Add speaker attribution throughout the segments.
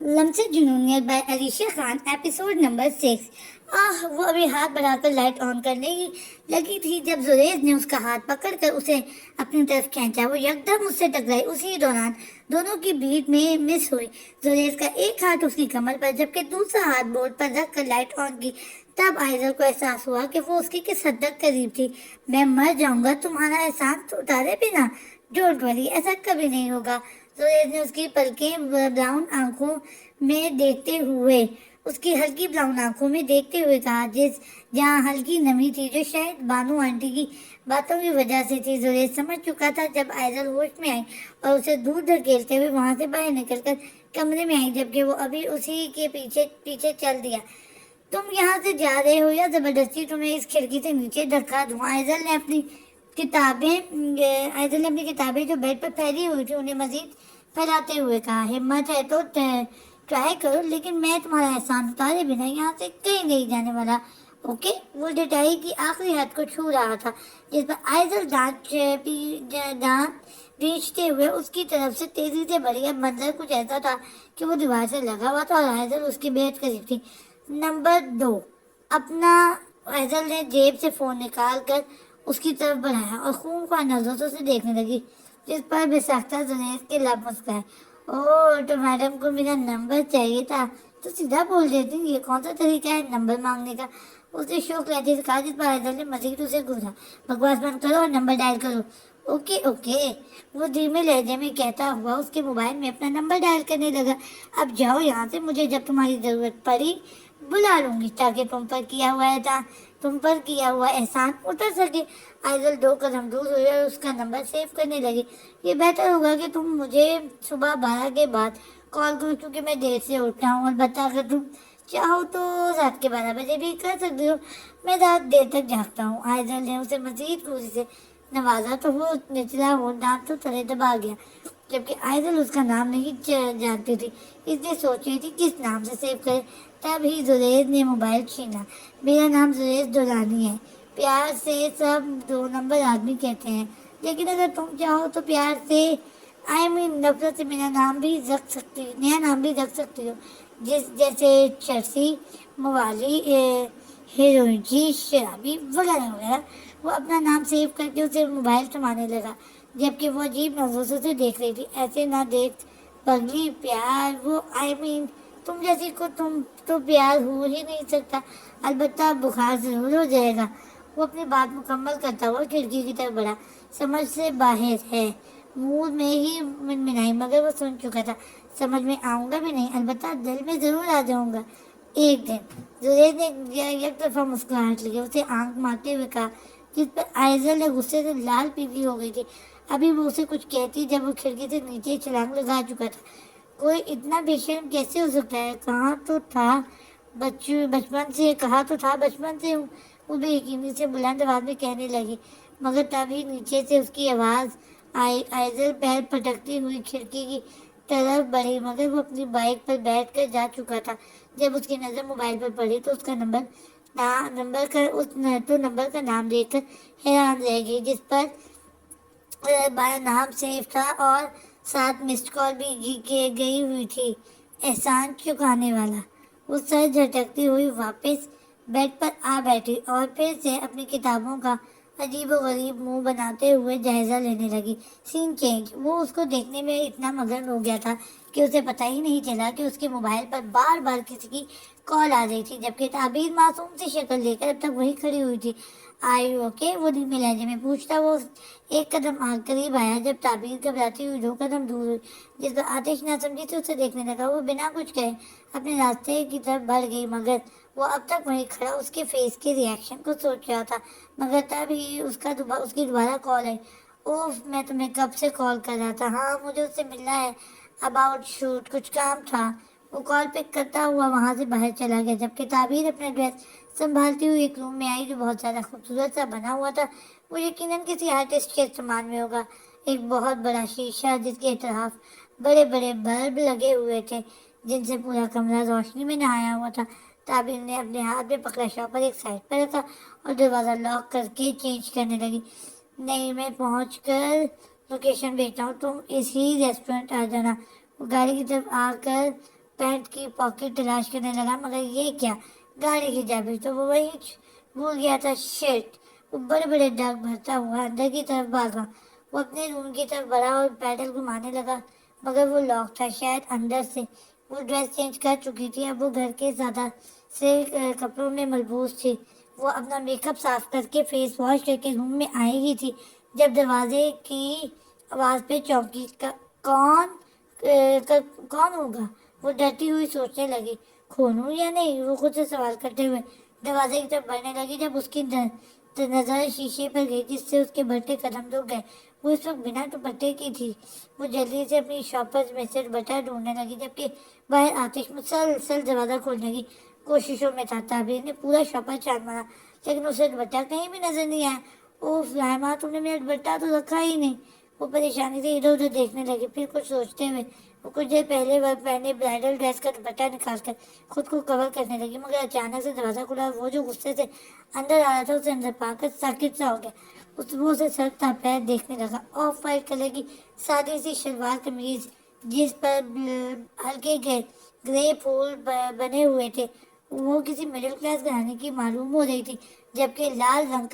Speaker 1: लम्से junior by Alisha Khan episode number 6। वो अभी हाथ बढ़ाकर लाइट ऑन करने ही लगी थी जब जुरेज ने उसका हाथ पकड़कर उसे अपनी तरफ खींचा। वो यकदम उससे टकराई। उसी दौरान दोनों की बीट में मिस हुई। जुरेज का एक हाथ उसकी कमर पर जबकि दूसरा हाथ बोर्ड पर रख कर लाइट ऑन की। तब आइजल को एहसास हुआ कि वो उसके किस हद तक करीब थी। मैं मर जाऊंगा तुम्हारा एहसान तो उतारे बिना। डोंट वरी, ऐसा कभी नहीं होगा। सुरेश ने उसकी पलकें ब्राउन आंखों में देखते हुए उसकी हल्की ब्राउन आंखों में देखते हुए कहा, जिस जहाँ हल्की नमी थी जो शायद बानू आंटी की बातों की वजह से थी। सुरेश समझ चुका था जब आयरल होश में आई और उसे दूर धकेलते हुए वहां से बाहर निकलकर कमरे में आई, जबकि वो अभी उसी के पीछे पीछे चल दिया। तुम यहाँ से जा रहे हो या जबरदस्ती तुम्हें इस खिड़की से नीचे धक्का दूं? आयदल ने अपनी किताबें जो बेड पर फैली हुई थी उन्हें मजीद फैलाते हुए कहा, हिम्मत है तो ट्राई करो, लेकिन मैं तुम्हारा एहसान उतारे बिना यहाँ से कहीं नहीं जाने वाला। ओके। वो डटाई की आखिरी हद को छू रहा था, जिस पर आयदल दांत खींचते हुए उसकी तरफ से तेजी से बढ़ी। अब मंजर कुछ ऐसा था कि वो दीवार से लगा हुआ था और आयदल उसके बेहद करीब थी। नंबर 2। अपना आयदल ने जेब से फोन निकाल कर उसकी तरफ बढ़ाया और खूंखार नजरों से देखने लगी, जिस पर बेसाख्ता जुनैद के लब मुस्कुराए। ओह, तो मैडम को मेरा नंबर चाहिए था तो सीधा बोल देती, ये कौन सा तरीका है नंबर मांगने का? उसे शौक लेते कहा, जिस पर आयदल ने मजीद उसे घूरा। बकवास बंद करो और नंबर डायल करो। ओके ओके, वो धीमे लहजे में कहता हुआ उसके मोबाइल में अपना नंबर डायल करने लगा। अब जाओ यहाँ से, मुझे जब तुम्हारी जरूरत पड़ी बुला लूंगी ताकि तुम पर किया हुआ एहसान उतर सके। आइजल 2 कदम दूर हुई और उसका नंबर सेव करने लगी। ये बेहतर होगा कि तुम मुझे सुबह 12 के बाद कॉल करो, क्योंकि मैं देर से उठता हूँ। और बता, अगर तुम चाहो तो रात के 12 बजे भी कर सकते हो, मैं रात देर तक जागता हूँ। आइजल ने उसे मजीद खुशी से नवाजा तो वो निचला वो दांत तो तले दबा गया, जबकि आइजल उसका नाम नहीं जानती थी, इसलिए सोच रही थी किस नाम से सेव करे। तभी जुरैज ने मोबाइल छीना। मेरा नाम जुरैज दुरानी है, प्यार से सब 2 नंबर आदमी कहते हैं, लेकिन अगर तुम चाहो तो प्यार से नफरत से मेरा नाम भी रख सकती नया नाम भी रख सकती हो, जैसे चर्सी, मवाली, हीरोइनची, शराबी वगैरह वगैरह। वो अपना नाम सेव करके उसे मोबाइल थमाने लगा, जबकि वो अजीब नजरों से उसे देख रही थी। ऐसे ना देख पगली, प्यार वो तुम जैसी को तुम तो प्यार हो ही नहीं सकता। अलबत्ता बुखार जरूर हो जाएगा। वो अपनी बात मुकम्मल करता हुआ खिड़की की तरफ बढ़ा। समझ से बाहर है, मुंह में ही मिनमिनाई, मगर वो सुन चुका था। समझ में आऊंगा भी नहीं, अलबत्ता दिल में जरूर आ जाऊंगा एक दिन। जुरैज ने एक तरफा मुस्कुराहट ली, उसे आंख मारते हुए कहा, जिस पर आयजल ने गुस्से से लाल पीली हो गई थी। अभी वो उसे कुछ कहती जब वो खिड़की से नीचे छलांग लगा चुका था। कोई इतना बेशर्म कैसे हो सकता है? कहा तो था बचपन से हूँ, वो बेयकीनी से बुलंद आवाज में कहने लगी, मगर तभी नीचे से उसकी आवाज आई। आइजल पैर पटकती हुई खिड़की की तरफ बढ़ी, मगर वो अपनी बाइक पर बैठ कर जा चुका था। जब उसकी नजर मोबाइल पर पड़ी तो उसका नंबर का नाम देखकर हैरान रह गई, जिस पर नाम सेफ था और साथ मिस्ड कॉल भी गई हुई थी, एहसान चुकाने वाला। वो सर झटकती हुई वापस बेड पर आ बैठी और फिर से अपनी किताबों का अजीबोगरीब मुंह बनाते हुए जायजा लेने लगी। Scene change. वो उसको देखने में इतना मगन हो गया था कि उसे पता ही नहीं चला कि उसके मोबाइल पर बार बार किसी की कॉल आ रही थी, जबकि ताबीर मासूम सी शक्ल लेकर अब तक वही खड़ी हुई थी। आई ओके? वो धीमे लहजे में पूछता। वो 1 कदम करीब आया जब ताबीर घबराती हुई 2 कदम दूर हुई, जिस पर आतिश ना समझी थी उसे देखने लगा। वो बिना कुछ कहे अपने रास्ते की तरफ बढ़ गई, मगर वो अब तक वहीं खड़ा उसके फेस के रिएक्शन को सोच रहा था। मगर तभी उसकी दोबारा कॉल आई। ओह, मैं तुम्हें कब से कॉल कर रहा था। हाँ, मुझे उससे मिलना है, अबाउट शूट, कुछ काम था। वो कॉल पिक करता हुआ वहां से बाहर चला गया, जबकि ताबीर अपना ड्रेस संभालती हुई एक रूम में आई जो बहुत ज्यादा खूबसूरत सा बना हुआ था। वो यकीनन किसी आर्टिस्ट के इस्तेमाल में होगा। एक बहुत बड़ा शीशा जिसके इतराफ बड़े बड़े बल्ब लगे हुए थे, जिनसे पूरा कमरा रोशनी में नहाया हुआ था। ताबिर ने अपने हाथ में पकड़ा शॉपर एक साइड पर रखा और दरवाज़ा लॉक करके चेंज करने लगी। नहीं, मैं पहुंच कर लोकेशन भेजता हूँ, तुम इसी रेस्टोरेंट आ जाना। वो गाड़ी की तरफ आकर पैंट की पॉकेट तलाश करने लगा, मगर ये क्या, गाड़ी की चाबी तो वो वही भूल गया था। शिट। वो बड़े बड़े डाक भरता हुआ अंदर की तरफ भागा। वो अपने रूम की तरफ बढ़ा और पैडल घुमाने लगा, मगर वो लॉक था। शायद अंदर से वो ड्रेस चेंज कर चुकी थी। अब वो घर के ज़्यादा से कपड़ों में मलबूस थी। वो अपना मेकअप साफ करके फेस वॉश करके रूम में आई ही थी जब दरवाजे की आवाज़ पे चौंकी। कौन होगा, वो डरती हुई सोचने लगी। खोलूं या नहीं, वो खुद से सवाल करते हुए दरवाजे की तरफ बढ़ने लगी जब उसकी नजर शीशे पर गई जिससे उसके बढ़ते कदम रुक गए। वो इस वक्त बिना दुपट्टे की थी। वो जल्दी से अपनी शॉपर्स में से दुपट्टा ढूंढने लगी जबकि बाहर आतिश मुसलसल दरवाजा खोलने की कोशिशों में था। ताबीर ने पूरा शॉपर छान मारा लेकिन उसे दुपट्टा कहीं भी नजर नहीं आया। ओह रायमा, तुमने मेरा दुपट्टा तो रखा ही नहीं। वो परेशानी से इधर उधर देखने लगी। फिर कुछ सोचते हुए वो कुछ देर पहले वह पहने ब्राइडल ड्रेस का दुपट्टा निकाल कर खुद को कवर करने लगी, मगर अचानक से दरवाजा खुला। वो जो गुस्से से अंदर आ रहा था उसे अंदर पाकर साकित सा हो गया। वो से सर था पैर देखने लगा। ऑफ वाइट कलर की सादी सी शलवार कमीज जिस पर हल्के ग्रे फूल बने हुए थे, वो किसी मिडिल क्लास घराने की मालूम हो रही थी। जबकि लाल रंग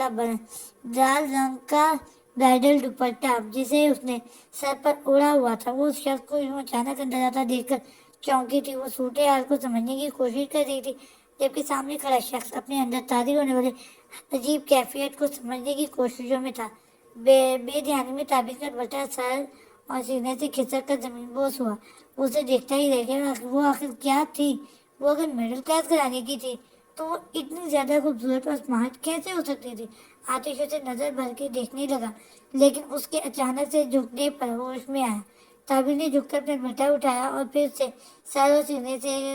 Speaker 1: का ब्राइडल दुपट्टा जिसे उसने सर पर ओढ़ा हुआ था, वो उस शख्स को यूं अचानक अंदर आता देखकर चौंकी थी। वो सूटे हाल को समझने की कोशिश कर रही थी जबकि सामने खड़ा शख्स अपने अंदर तारी होने वाले अजीब कैफियत को समझने की कोशिशों में था। बेध्यानी में ताबीर का दुपट्टा सर और सीने से खिसक कर जमीन बोस हुआ। वो उसे देखता ही रह गया। वो आखिर क्या थी? वो अगर मिडिल क्लास घराने की थी तो वो इतनी ज्यादा खूबसूरत और स्मार्ट कैसे हो सकती थी? आतिश उसे नजर भर के देखने लगा लेकिन उसके अचानक से झुकने पर होश में आया। ताबीर ने झुककर अपना दुपट्टा उठाया और फिर से सर और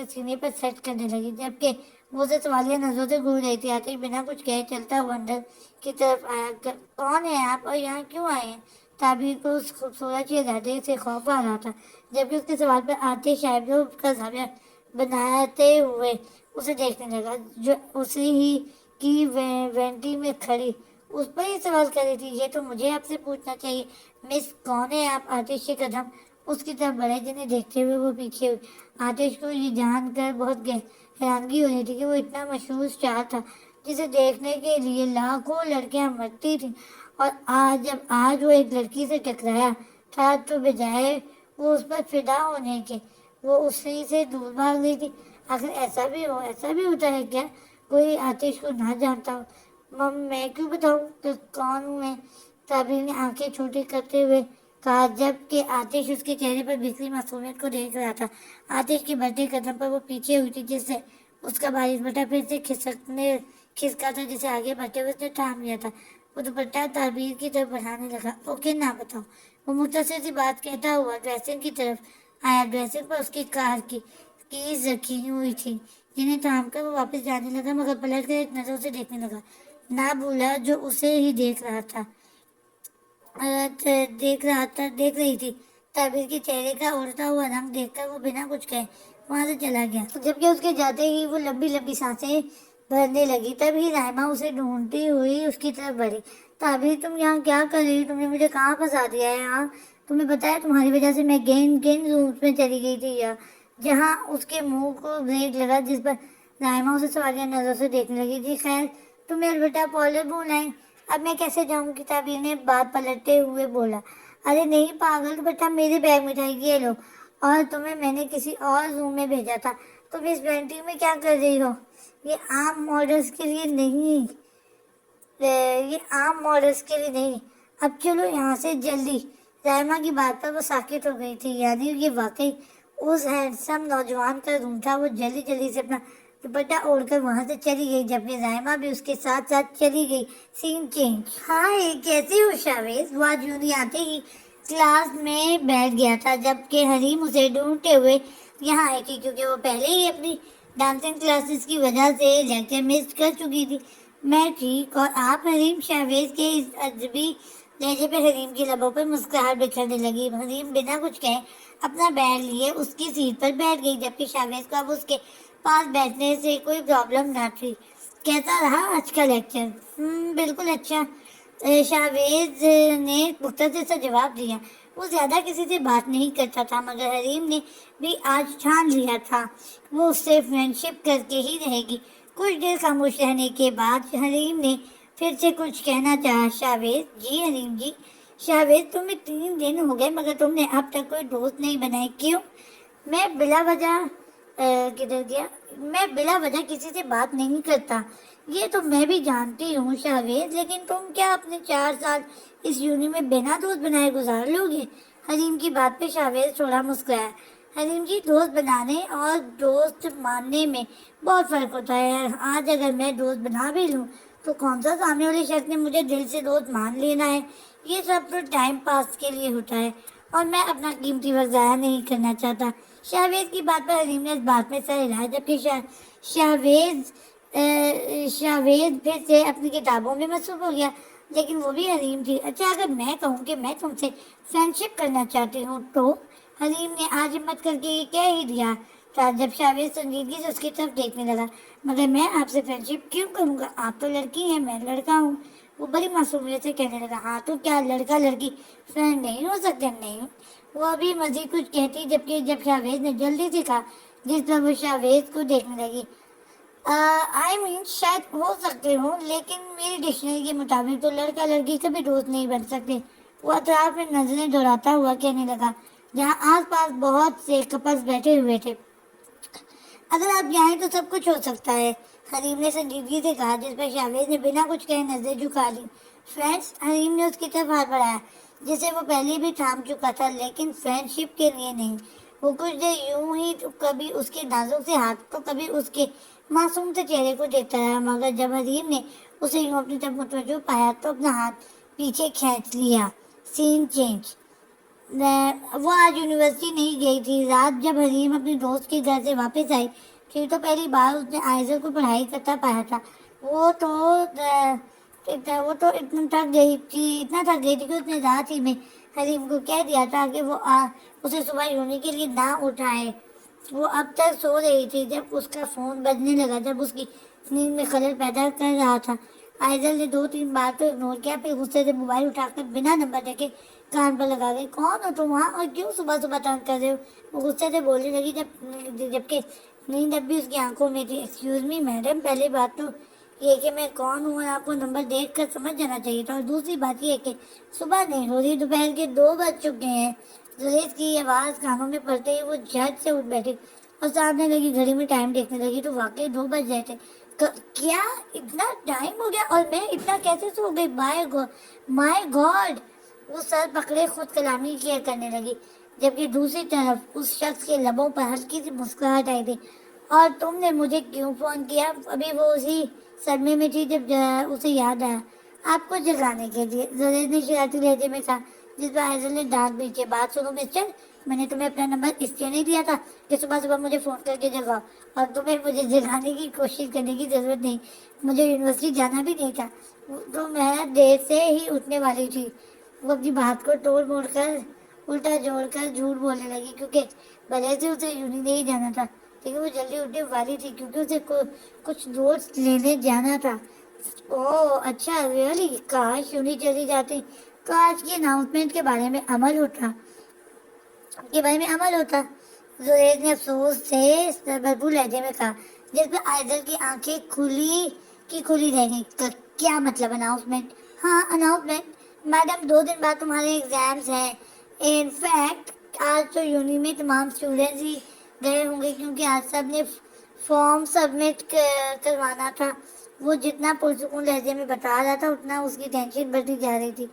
Speaker 1: सीने पर सेट करने लगी जबकि वो उसे सवालिया नजरों से घूर रही थी। आतिश बिना कुछ कहे चलता हुआ अंदर की तरफ आया। कौन है आप और यहाँ क्यों आए हैं? ताबीर को उस खूबसूरत शहजादे से खौफ आ रहा था जबकि उसके सवाल पर आतिश शायद का जाविया बनाते हुए उसे देखने लगा। जो उसी ही की वेंटी में खड़ी उस पर ही सवाल कर रही थी। ये तो मुझे आपसे पूछना चाहिए, मिस कौन है आप? आतिश के कदम उसकी तरफ बढ़े जिन्हें देखते हुए वो पीछे हुई। आतिश को ये जानकर बहुत हैरानगी हो रही थी कि वो इतना मशहूर स्टार था जिसे देखने के लिए लाखों लड़कियां मरती थी, और आज वो एक लड़की से टकराया था तो बजाय वो उस पर फिदा होने के वो उसी से दूर भाग गई थी। आखिर ऐसा भी होता है क्या? कोई आतिश को ना जानता हो? मम मैं क्यों बताऊं कि कौन हूँ मैं? ताबीर ने आंखें छोटी करते हुए कहा जबकि आतिश उसके चेहरे पर बिखरी मासूमियत को देख रहा था। आतिश के बढ़ते कदम पर वो पीछे हुई थी जिससे उसका बारिश बटा फिर से खिसका था जिसे आगे बढ़ते हुए उसने थाम लिया था। वो दुपट्टा ताबीर की तरफ बढ़ाने लगा। ओके ना बताओ, वो मुख्तसर सी बात कहता हुआ ड्रेसिंग की तरफ आया। ड्रेसिंग पर उसकी कार की कीज रखी हुई थी जिन्हें थाम कर वो वापस जाने लगा, मगर पलट कर एक नजर से देखने लगा। ना भूला जो उसे ही देख रहा था। देख रही थी। ताबीर के चेहरे का उड़ता हुआ रंग देखकर वो बिना कुछ कहे वहां से चला गया। जबकि उसके जाते ही वो लंबी लंबी सांसें भरने लगी। तभी रायमा उसे ढूंढती हुई उसकी तरफ बढ़ी। ताबीर, तुम यहाँ क्या कर रही? तुमने मुझे कहाँ फंसा दिया है यहाँ? तुम्हें बताया तुम्हारी वजह से मैं गेंद रूप में चली गई थी या? जहाँ उसके मुंह को ब्रेक लगा जिस पर रायमा उसे सवालिया नजरों से देखने लगी। जी खैर, तुम मेरा बेटा पॉलर भूल आई। अब मैं कैसे जाऊंगी? ताबीर ने बात पलटते हुए बोला। अरे नहीं पागल, तो बेटा मेरे बैग में था, ये लो। और तुम्हें मैंने किसी और रूम में भेजा था। तुम इस पेंटिंग में क्या कर रही हो? ये आम मॉडल्स के लिए नहीं ये आम मॉडल्स के लिए नहीं। अब चलो यहाँ से जल्दी। रायमा की बात पर वो साकित हो गई थी। यानी ये वाकई उस हैंडसम नौजवान का रूम था। वो जल्दी जल्दी से अपना दुपट्टा ओढ़कर वहां से चली गई जबकि रायमा भी उसके साथ साथ चली गई। Scene change. हाय, कैसी हो शावेज? वो आज यूं आते ही क्लास में बैठ गया था जबकि हरीम उसे ढूंढते हुए यहाँ आई थी क्योंकि वो पहले ही अपनी डांसिंग क्लासेस की वजह से लेक्चर मिस कर चुकी थी। मैं ठीक, और आप? हरीम शावेज के इस अजबी लहजे पे हरीम की लबों पर मुस्कुराहट बिखरने लगी। हरीम बिना कुछ कहे अपना बैग लिए उसकी सीट पर बैठ गई जबकि शावेज को अब उसके पास बैठने से कोई प्रॉब्लम ना थी। कैसा रहा आज का लेक्चर? बिल्कुल अच्छा। شاویز نے مختصر سے جواب دیا۔ وہ زیادہ کسی سے بات نہیں کرتا تھا، مگر حریم نے بھی آج ٹھان لیا تھا وہ اس سے فرینڈ شپ کر کے ہی رہے گی۔ کچھ دیر خاموش رہنے کے بعد حریم نے پھر سے کچھ کہنا چاہا۔ شاویز جی حریم جی۔ شاویز تمہیں 3 دن ہو گئے مگر تم نے اب تک کوئی دوست نہیں بنائے، کیوں؟ میں بلا وجہ کدھر گیا میں بلا وجہ کسی سے بات نہیں کرتا، یہ تو میں بھی جانتی ہوں شاویز، لیکن تم کیا اپنے 4 سال اس یونی میں بنا دوست بنائے گزار لو گے؟ حریم کی بات پہ شاویز تھوڑا مسکرایا۔ حریم جی، دوست بنانے اور دوست ماننے میں بہت فرق ہوتا ہے۔ آج اگر میں دوست بنا بھی لوں تو کون سا سامنے والے شخص نے مجھے دل سے دوست مان لینا ہے؟ یہ سب تو ٹائم پاس کے لیے ہوتا ہے اور میں اپنا قیمتی وقت ضائع نہیں کرنا چاہتا۔ شاویز کی بات پر حریم نے اس بات میں سر ہلایا، جبکہ شاویز پھر سے اپنی کتابوں میں مصروف ہو گیا۔ لیکن وہ بھی حریم تھی۔ اچھا، اگر میں کہوں کہ میں تم سے فرینڈ شپ کرنا چاہتی ہوں تو؟ حریم نے آج ہمت کر کے یہ کہہ ہی دیا تھا جب شاویز سنجیدگی سے اس کی طرف دیکھنے لگا۔ مگر میں آپ سے فرینڈ شپ کیوں کروں گا؟ آپ تو لڑکی ہیں، میں لڑکا ہوں۔ وہ بڑی معصومیت سے کہنے لگا۔ ہاں تو کیا لڑکا لڑکی فرینڈ نہیں ہو سکتے؟ نہیں۔ وہ ابھی مزید کچھ کہتی جب شاویز نے جلدی سے کہا، جس پر وہ شاویز کو دیکھنے لگی۔ شاید ہو سکتے ہوں، لیکن میری ڈکشنری کے مطابق تو لڑکا لڑکی کبھی دوست نہیں بن سکتے۔ وہ اطراف میں نظریں دوڑاتا ہوا کہنے لگا، جہاں آس پاس بہت سے کپلز بیٹھے ہوئے تھے۔ اگر آپ جائیں تو سب کچھ ہو سکتا ہے، حریم نے سنجیدگی سے کہا، جس پر شاویز نے بنا کچھ کہے نظریں جھکا لی۔ فرینڈس، حریم نے اس کی طرف ہاتھ بڑھایا جسے وہ پہلے بھی تھام چکا تھا، لیکن فرینڈ شپ کے لیے نہیں۔ وہ کچھ دیر یوں ہی کبھی اس کے نازک سے ہاتھ تو کبھی اس کے معصوم سے چہرے کو دیکھتا رہا، مگر جب حریم نے اسے یوں اپنی طرف متوجہ پایا تو اپنا ہاتھ پیچھے کھینچ لیا۔ سین چینج۔ وہ آج یونیورسٹی نہیں گئی تھی۔ رات جب حریم اپنے دوست کے گھر سے واپس آئی تھی تو پہلی بار اس نے آئزل کو پڑھائی کرتا پایا تھا۔ وہ تو اتنا تھک گئی تھی کہ اس نے رات ہی میں حریم کو کہہ دیا تھا کہ وہ اسے صبح یونی کے لیے نہ اٹھائے۔ وہ اب تک سو رہی تھی جب اس کا فون بجنے لگا، جب اس کی نیند میں خلل پیدا کر رہا تھا۔ آئزل نے 2-3 بار تو اگنور کیا، پھر غصے سے موبائل اٹھا کر بنا نمبر دیکھے کان پر لگا گئی۔ کون ہو تم وہاں اور کیوں صبح صبح تنگ کر رہے ہو؟ وہ غصے سے بولنے لگی جبکہ نیند اب بھی اس کی آنکھوں میں تھی۔ ایکسکیوز می میڈم، پہلی بات تو یہ کہ میں کون ہوں اور آپ کو نمبر دیکھ کر سمجھ جانا چاہیے تھا، اور دوسری بات یہ کہ صبح نہیں ہو رہی، دوپہر کے 2 بج چکے ہیں۔ زلیخ کی آواز کانوں میں پڑتے ہی وہ جھٹ سے اٹھ بیٹھی اور سامنے لگی گھڑی میں ٹائم دیکھنے لگی تو واقعی 2 بج گئے تھے۔ کیا اتنا ٹائم ہو گیا اور میں اتنا کیسے سو گئی؟ مائی گاڈ! وہ سر پکڑے خود کلامی کیا کرنے لگی، جبکہ دوسری طرف اس شخص کے لبوں پر ہلکی سی مسکراہٹ آئی تھی۔ اور تم نے مجھے کیوں فون کیا؟ ابھی وہ اسی صدمے میں تھی جب اسے یاد آیا۔ آپ کو جگانے کے لیے، زلیخ نے شرارتی لہجے میں کہا، جس پر آئزل نے دانت بیچے۔ بات سنو مسٹر، میں نے تمہیں اپنا نمبر اس لیے نہیں دیا تھا کہ صبح صبح مجھے فون کر کے جگاؤ، اور تمہیں مجھے جگانے کی کوشش کرنے کی ضرورت نہیں۔ مجھے یونیورسٹی جانا بھی نہیں تھا، تو میں دیر سے ہی اٹھنے والی تھی۔ وہ اپنی بات کو توڑ موڑ کر الٹا جوڑ کر جھوٹ بولنے لگی، کیونکہ بھلے سے اسے یونی نہیں جانا تھا، لیکن وہ جلدی اٹھنے والی تھی کیونکہ اسے کچھ نوٹس لینے جانا تھا۔ اوہ اچھا، ریئلی؟ کاش یونی چلی جاتی، کاش کی اناؤنسمنٹ کے بارے میں عمل ہوتا، زلیخ نے افسوس سے بھرپور لہجے میں کہا، جس پر آئزل کی آنکھیں کھلی رہ گئی۔ کیا مطلب اناؤنسمنٹ؟ ہاں اناؤنسمنٹ، میڈم 2 دن بعد تمہارے ایگزامز ہیں۔ ان فیکٹ آج تو یونی میں تمام اسٹوڈنٹس ہی گئے ہوں گے کیونکہ آج سب نے فارم سبمٹ کروانا تھا۔ وہ جتنا پرسکون لہجے میں بتا رہا تھا اتنا اس کی ٹینشن بڑھتی جا رہی تھی۔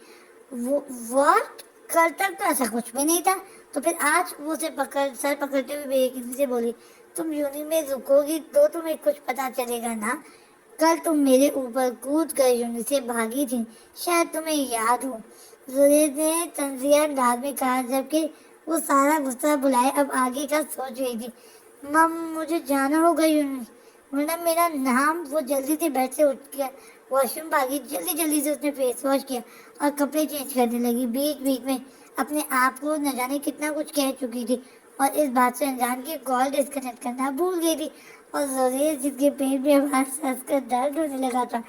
Speaker 1: واٹ؟ کل تک تو ایسا کچھ بھی نہیں تھا، تو پھر آج؟ وہ سر پکڑتے ہوئے بے یقینی سے بولی، تم یونی میں رکو گی تو تمہیں کچھ پتا چلے گا نا۔ کل تم میرے اوپر کود کر یونی سے بھاگی تھی، شاید تمہیں یاد ہو۔ زلیخ نے طنزیہ انداز میں کہا، جبکہ وہ سارا غصہ بھلائے اب آگے کا سوچ رہی تھی۔ مجھے جانا ہوگا یونی، ورنہ میرا نام۔ وہ جلدی سے بیڈ سے اٹھ گیا، واش روم بھاگی، جلدی سے اس نے فیس واش کیا اور کپڑے چینج کرنے لگی۔ بیچ میں اپنے آپ کو نہ جانے کتنا کچھ کہہ چکی تھی اور اس بات سے انجان کی کال ڈسکنیکٹ کرنا بھول گئی تھی، اور زلیخ جس کے پیٹ میں آواز ہنس کر درد ہونے لگا تھا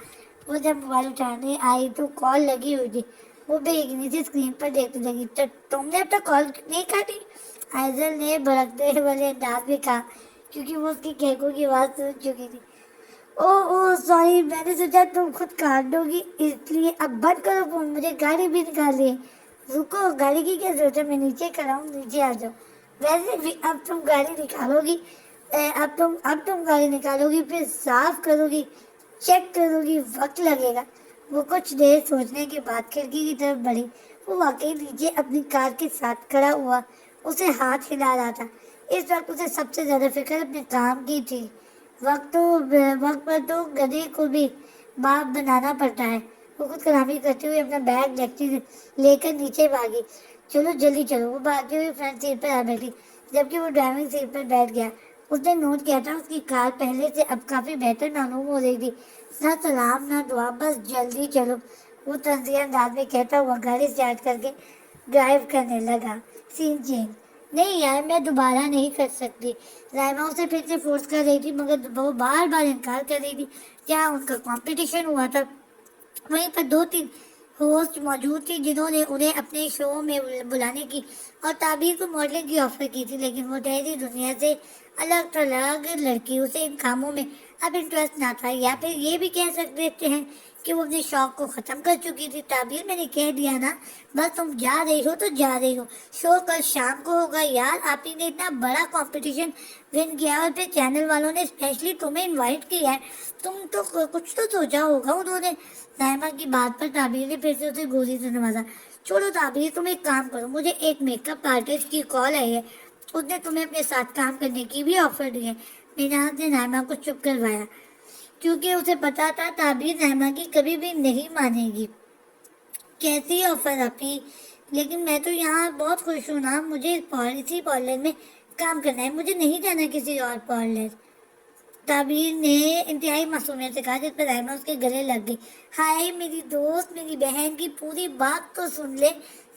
Speaker 1: वो जब मोबाइल उठाने आई तो कॉल लगी हुई थी, वो बेगनी से स्क्रीन पर देखने लगी। तो तुमने अब तक कॉल नहीं काटी? आइजल ने भड़कते वाले अंदाज में कहा, क्योंकि वो उसकी केकों की आवाज़ सुन चुकी थी। ओ ओ सॉरी, मैंने सोचा तुम खुद काट दोगी, इसलिए अब बंद करो फोन, मुझे गाड़ी भी निकालनी है। रुको, गाड़ी की क्या जरूरत है, मैं नीचे खड़ा हूँ, नीचे आ जाओ। वैसे भी अब तुम गाड़ी निकालोगी, अब तुम गाड़ी निकालोगी, फिर साफ करोगी, चेक करोगी, वक्त लगेगा। वो कुछ देर सोचने के बाद खिड़की की तरफ बढ़ी। वो वाकई नीचे अपनी कार के साथ खड़ा हुआ उसे हाथ हिला रहा था। इस वक्त उसे सबसे ज्यादा फिक्र अपने काम की थी। वक्त पर तो गधे को भी बाप बनाना पड़ता है। वो खुद कलामी करते हुए अपना बैग लेकर नीचे भागी। चलो जल्दी चलो, वो भागते हुए फ्रंट सीट पर आ बैठी, जबकि वो ड्राइविंग सीट पर बैठ गया। उसने नोट किया था उसकी कार पहले से अब काफी बेहतर मालूम हो रही थी। ना सलाम ना दुआ, बस जल्दी चलो, वो तंजिया अंदाज में कहता हुआ गाड़ी स्टार्ट करके ड्राइव करने लगा। Scene change. नहीं यार, मैं दोबारा नहीं कर सकती। रायमा उसे फिर से फोर्स कर रही थी, मगर वो बार बार इनकार कर रही थी। क्या उनका कंपटीशन हुआ था, वहीं पर दो तीन होस्ट मौजूद थी जिन्होंने उन्हें अपने शो में बुलाने की और ताबीर को मॉडलिंग की ऑफर की थी, लेकिन वो डेली दुनिया से अलग थलग लड़की, उसे इन कामों में अब इंटरेस्ट ना था। या फिर ये भी कह सकते हैं कि वो अपने शौक को खत्म कर चुकी थी। ताबीर, मैंने कह दिया ना, बस तुम जा रही हो तो जा रही हो। शो कल शाम को होगा यार, आप ही ने इतना बड़ा कंपटीशन विन किया और फिर चैनल वालों ने स्पेशली तुम्हें इनवाइट किया है, तुम तो कुछ तो सोचा होगा उन्होंने। साइमा की बात पर ताबीर ने फिर से उसे गोली से नवाजा। छोड़ो ताबीर, तुम एक काम करो, मुझे एक मेकअप आर्टिस्ट की कॉल आई है, उसने तुम्हें अपने साथ काम करने की भी ऑफर दी है। मीनाज ने नाइमा को चुप करवाया, क्योंकि उसे पता था ताबीर नाइमा की कभी भी नहीं मानेगी। कैसी ऑफर आपकी? लेकिन मैं तो यहाँ बहुत खुश हूँ ना, मुझे इसी पार्लर में काम करना है, मुझे नहीं जाना किसी और पार्लर। ताबीर ने इंतहाई मासूमियत से कहा, जिस पर रायमा उसके गले लग गई। हाय मेरी दोस्त, मेरी बहन की पूरी बात तो सुन ले।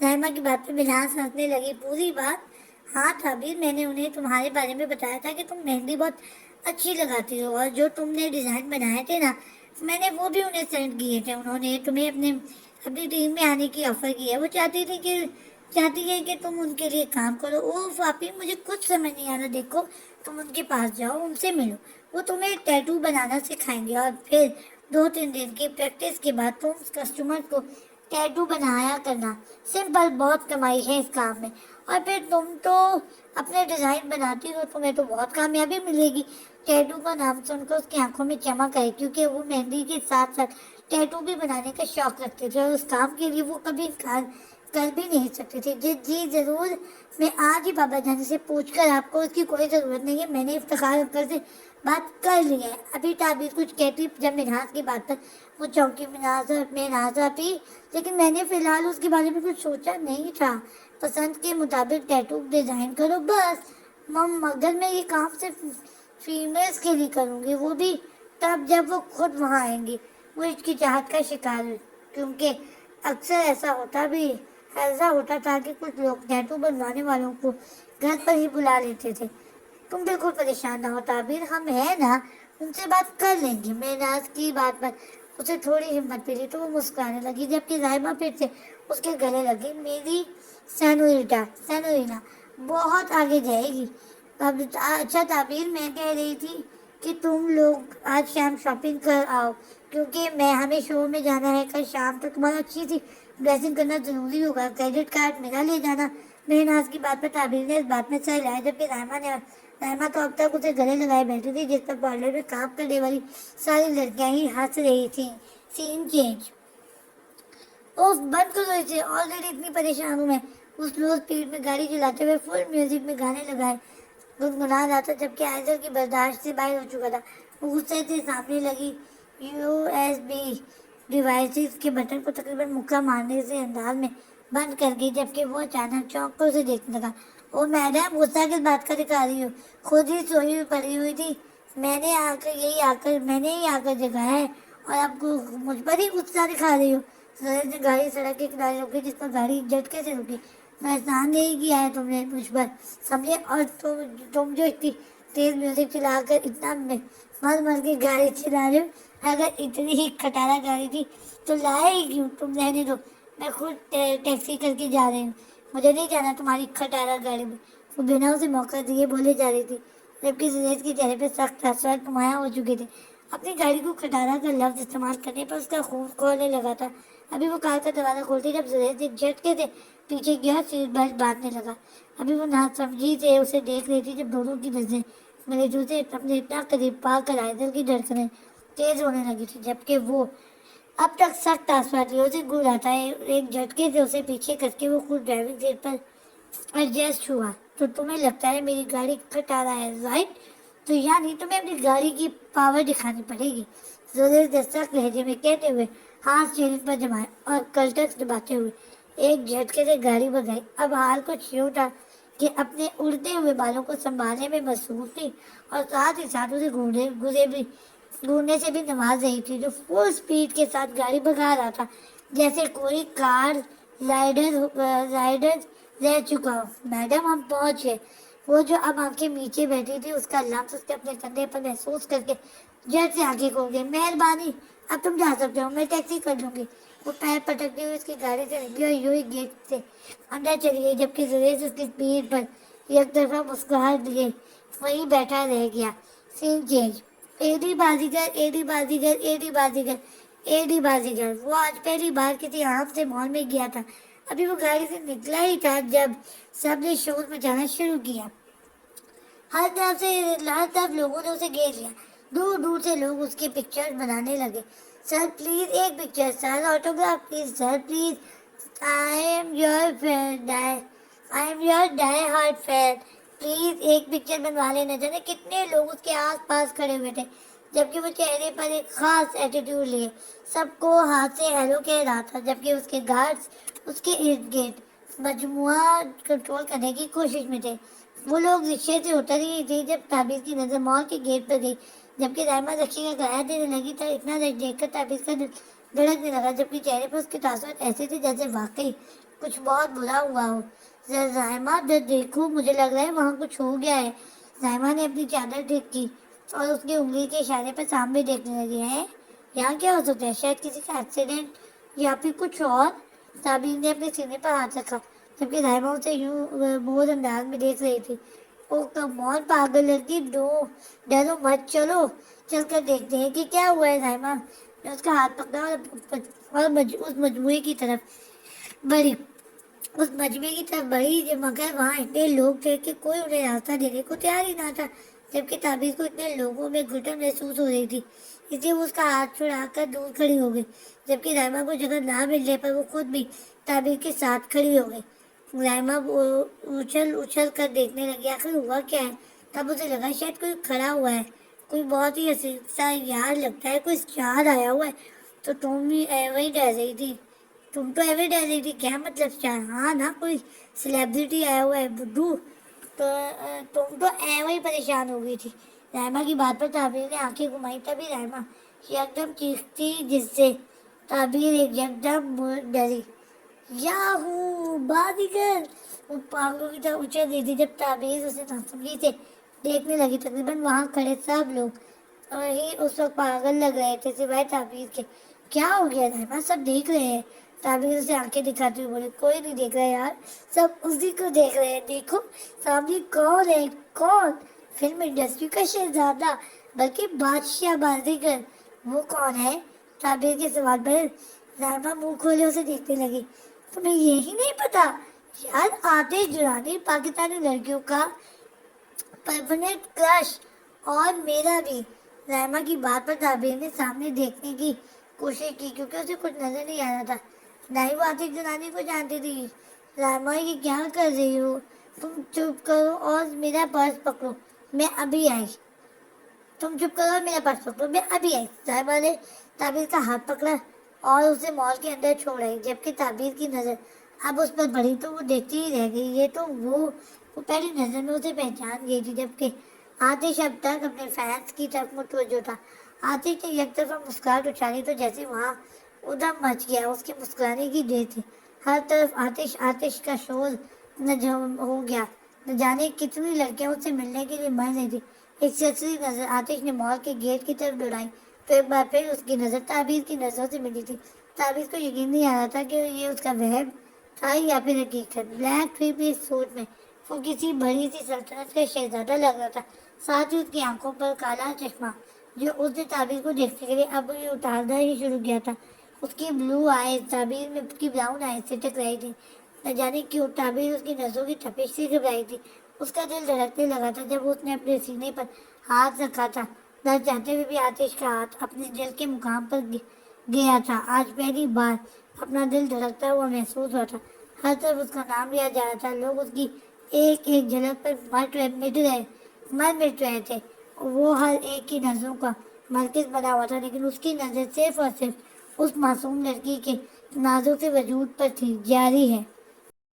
Speaker 1: रायमा की बात पे मिनाज हंसने लगी। पूरी बात? हाँ ताबीर, मैंने उन्हें तुम्हारे बारे में बताया था कि तुम मेहंदी बहुत अच्छी लगाती हो, और जो तुमने डिज़ाइन बनाए थे ना, मैंने वो भी उन्हें सेंड किए थे। उन्होंने तुम्हें अपनी टीम में आने की ऑफर की है। वो चाहती है कि तुम उनके लिए काम करो। ओह वापी, मुझे कुछ समझ नहीं आ रहा। देखो, तुम उनके पास जाओ, उनसे मिलो, वो तुम्हें टैटू बनाना सिखाएंगे, और फिर 2-3 दिन की प्रैक्टिस के बाद तुम कस्टमर को टैटू बनाया करना। सिंपल, बहुत कमाई है इस काम में। और फिर तुम तो अपने डिज़ाइन बनाती हो, तुम्हें तो बहुत कामयाबी मिलेगी। टैटू का नाम सुनकर उसकी आंखों में चमक आई, क्योंकि वो मेहंदी के साथ साथ टैटू भी बनाने का शौक रखते थे, और उस काम के लिए वो कभी इनकार कर भी नहीं सकते थे। जी जी जरूर, मैं आज ही बाबा जानी से पूछकर, आपको उसकी कोई ज़रूरत नहीं है, मैंने इफ्तिखार अंकल से बात कर ली है। अभी ताबीर कुछ कहती जब मिनहास की बात पर वो चौंकी। मिनहास थी, लेकिन मैंने फिलहाल उसके बारे में कुछ सोचा नहीं था। पसंद के मुताबिक टैटू डिजाइन करो बस। मगर मैं ये काम सिर्फ फीमेल्स के लिए करूँगी, वो भी तब जब वो खुद वहाँ आएंगी। वो हिचकिचाहट का शिकार हुई, क्योंकि अक्सर ऐसा होता था कि कुछ लोग टैटू बनवाने वालों को घर पर ही बुला लेते थे। तुम बिल्कुल परेशान ना हो ताबीर, हम है ना, उनसे बात कर लेंगे। मैं नाज की बात पर उसे थोड़ी हिम्मत मिली तो वो मुस्कुराने लगी, जबकि रायमा फिर से उसके गले लगी। मेरी सैनोरिना बहुत आगे जाएगी। अब अच्छा ताबीर, मैं कह रही थी कि तुम लोग आज शाम शॉपिंग कर आओ, क्योंकि हमें शो में जाना है कल शाम तक। तुम्हारा अच्छी सी ड्रेसिंग करना जरूरी होगा। क्रेडिट कार्ड मेरा ले जाना। मेहनाज की बात पर ताबीर ने इस बात में सर लाया, जबकि रायमा तो अब तक उसे गले लगाए बैठी थी, जिस पर पार्लर में काम करने वाली सारी लड़कियां ही हंस रही थी। Scene change. ओह बंद करो इसे, ऑलरेडी इतनी परेशान हूँ मैं। उस स्लो स्पीड में गाड़ी चलाते हुए फुल म्यूजिक में गाने लगाए गुनगुना रहा था, जबकि आइजल की बर्दाश्त से बाहर हो चुका था। वो गुस्से से सामने लगी यूएसबी डिवाइसेस के बटन को तकरीबन मुक्का मारने से अंदाज में बंद कर गई, जबकि वो अचानक चौंक कर उसे देखने लगा। ओ मैडम, गुस्सा किस बात का दिखा रही हो? खुद ही सोई हुई पड़ी हुई थी, मैंने ही आकर जगाया है, और आपको मुझ पर ही गुस्सा दिखा रही हो? सूरज ने गाड़ी सड़क के किनारे रोकी, जिस पर गाड़ी झटके से रुकी। एहसान नहीं किया है तुमने मुझ पर, समझे? और तुम जो इतनी तेज म्यूजिक चलाकर इतना मर मर के गाड़ी चला रहे हो, अगर इतनी ही खटारा गाड़ी थी तो लाए ही क्यों? तुम रहने दो, मैं खुद टैक्सी करके जा रही हूँ, मुझे नहीं जाना तुम्हारी खटारा गाड़ी में। वो बिना उसे मौका दिए बोले जा रही थी, जबकि सुरेश के चेहरे पे सख्त आंसू नुमाया हो चुके थे। अपनी गाड़ी को खटारा का लफ्ज इस्तेमाल करने पर उसका खून खौलने लगा था। अभी वो कार का दरवाजा खोलती जब सुरेश एक झटके से पीछे गया, सीट बेल्ट बांधने लगा। अभी वो नासमझी से उसे देख रही थी जब दोनों की नजरें मेरे जूते अपने इतना करीब पा कर आए, दिल की धड़कनें तेज होने लगी थी, जबकि वो अब तक सख्त आसपातियों से गुड़ आता है। एक झटके से उसे पीछे करके वो खुद ड्राइविंग सीट पर एडजस्ट हुआ। तो तुम्हें लगता है मेरी गाड़ी खटारा है, राइट? तो यानी तुम्हें अपनी गाड़ी की पावर दिखानी पड़ेगी, जोर दस्तक लहजे में कहते हुए हाथ स्टीयरिंग पर जमाए और कल्टस दबाते हुए एक झटके से गाड़ी भगाई। अब हाल कुछ यूं था कि अपने उड़ते हुए बालों को संभालने में मसरूफ थी और साथ ही साथ उसे घूरने से भी नवाज रही थी, जो फुल स्पीड के साथ गाड़ी भगा रहा था, जैसे कोई कार राइडर रह चुका हो। मैडम, हम पहुंच गए। वो जो अब आंखें नीचे बैठी थी, उसका लम्स उसके अपने कंधे पर महसूस करके झट से आंखें खोल गई। मेहरबानी, अब तुम जा सकते हो, मैं टैक्सी कर लूंगी। वो पैर पटकते हुए उसकी गाड़ी से निकली और यूं ही गेट से अंदर चली गई, जबकि सुरेश उसकी पीठ पर एक तरफा मुस्कुराहट दिए वहीं बैठा रह गया। Scene change. Eddie Baazigar, Eddie Baazigar, Eddie Baazigar, Eddie Baazigar. वो आज पहली बार किसी आम से मॉल में गया था। अभी वो गाड़ी से निकला ही था जब सबने शोर मचाना शुरू किया। हर तरफ लोगों ने उसे घेर लिया। दूर दूर से लोग उसकी पिक्चर बनाने लगे। सर प्लीज एक picture, sir autograph please, sir please, I am your friend, I am your die hard fan, please एक पिक्चर बनवा लेना। जाने कितने लोग उसके आस पास खड़े हुए थे, जबकि वो चेहरे पर एक खास एटीट्यूड लिए सबको हाथ से हेलो कह रहा था, जबकि उसके गार्ड्स उसके इर्द गिर्द मजमुआ कंट्रोल करने की कोशिश में थे। वो लोग रिक्शे से उतर ही थे जब ताबीर की नजर मॉल के गेट पर गई, जबकि रायमा रक्षी का किराया देने लगी था। इतना देखकर ताबीर का दिल धड़कने लगा, जबकि चेहरे पर उसके तासुरात ऐसे थे जैसे वाकई कुछ बहुत बुरा हुआ हो। रायमा, देखो, मुझे लग रहा है वहाँ कुछ हो गया है। रायमा ने अपनी चादर ठीक की और उसकी उंगली के इशारे पर सामने देखने लगी। है यहाँ क्या हो सकता है? शायद किसी का एक्सीडेंट या फिर कुछ और। ताबीर ने अपने सीने पर हाथ रखा, जबकि रायमा उसे यूं बोझ अंदाज में देख रही थी। ओ कम ऑन पागल लड़की, डरो मत, चलो चलकर देखते हैं कि क्या हुआ है। रायमा ने उसका हाथ पकड़ा उस मजमुए की तरफ बढ़ी। मगर वहाँ इतने लोग थे कि कोई उन्हें रास्ता देने को तैयार ही ना था, जबकि ताबीर को इतने लोगों में घुटन महसूस हो रही थी, इसलिए वो उसका हाथ छुड़ाकर दूर खड़ी हो गई। जबकि रायमा को जगह ना मिलने पर वो खुद भी ताबीर के साथ खड़ी हो गई। रायमा उछल उछल कर देखने लगी, आखिर हुआ क्या है। तब उसे लगा शायद कोई खड़ा हुआ है, कोई बहुत ही हसीन सा यार लगता है, कोई स्टार आया हुआ है। तो तुम भी वही डर रही थी? तुम तो एवरी डर रही थी, क्या मतलब स्टार? हाँ ना, कोई सेलिब्रिटी आया हुआ है बुद्धू। तो तुम तो वही परेशान हो गई थी। रायमा की बात पर ताबीर ने आंखें घुमाई, तभी रायमा एकदम चीखती, जिससे ताबीर एकदम डरी। याहू बाजीगर! वो पागलों की तरह उछल रही थी जब ताबीर उसे नासमझी से देखने लगी। तकरीबन वहां खड़े सब लोग वही उस वक्त पागल लग रहे थे सिवाय ताबीर के। क्या हो गया रहमा, सब देख रहे हैं। ताबीर उसे आंखें दिखाते हुए बोले, कोई नहीं देख रहा यार, सब उसी को देख रहे हैं। देखो सामने कौन है, कौन? फिल्म इंडस्ट्री का शहजादा, बल्कि बादशाह बाजीगर। वो कौन है? ताबीर के सवाल पर रहमा मुंह खोले उसे देखने लगी। तुम्हें यही नहीं पता? यार आतिश दुरानी पाकिस्तानी लड़कियों का परमानेंट क्रश, और मेरा भी। रहमा की बात पर ताबीर ने सामने देखने की कोशिश की, क्योंकि उसे कुछ नजर नहीं आ रहा था। ना ही वो आतिश दुरानी को जानती थी। रहमा, ये क्या कर रही हो? तुम चुप करो और मेरा पर्स पकड़ो, मैं अभी आई। तुम चुप करो, मेरा पर्स पकड़ो, मैं अभी आई। रहमा ने ताबीर का हाथ पकड़ा और उसे मॉल के अंदर छोड़ आई, जबकि ताबीर की नजर अब उस पर पड़ी तो वो देखती ही रह गई। ये तो वो पहली नजर में उसे पहचान गई थी, जबकि आतिश अब तक अपने फैंस की तरफ मुतवज्जो था। आतिश ने एक तरफा मुस्कुराहट उछाली तो जैसे वहाँ उधम मच गया। उसके मुस्कुराने की देर थी, हर तरफ आतिश आतिश का शोर हो गया। न जाने कितनी लड़कियां उससे मिलने के लिए मर रही थी। एक ससरी नजर आतिश ने मॉल के गेट की तरफ दौड़ाई تو ایک بار پھر اس کی نظر تعبیر کی نظروں سے ملی تھی. تعبیر کو یقین نہیں آ رہا تھا کہ یہ اس کا وہم تھا یا پھر حقیقت. بلیک تھری پیس سوٹ میں وہ کسی بڑی سی سلطنت کا شہزادہ لگ رہا تھا. ساتھ ہی اس کی آنکھوں پر کالا چشمہ جو اس نے تعبیر کو دیکھنے کے لیے اب یہ اتارنا ہی شروع کیا تھا. اس کی بلو آئیز تعبیر میں اس کی براؤن آئیز سے ٹکرائی تھی. نہ جانے کیوں تعبیر اس کی نظروں کی تپش سے گھبرائی تھی. اس کا دل دھڑکنے لگا تھا جب اس نے اپنے سینے پر ہاتھ رکھا تھا. نہ چاہتے ہوئے بھی آتش کا ہاتھ اپنے دل کے مقام پر گیا تھا. آج پہلی بار اپنا دل دھڑکتا ہوا محسوس ہوا تھا. ہر طرف اس کا نام لیا جا رہا تھا. لوگ اس کی ایک ایک جھلک پر مٹ رہے تھے. وہ ہر ایک کی نظروں کا مرکز بنا ہوا تھا، لیکن اس کی نظر صرف اور صرف اس معصوم لڑکی کے نازک سے وجود پر تھی. جاری ہے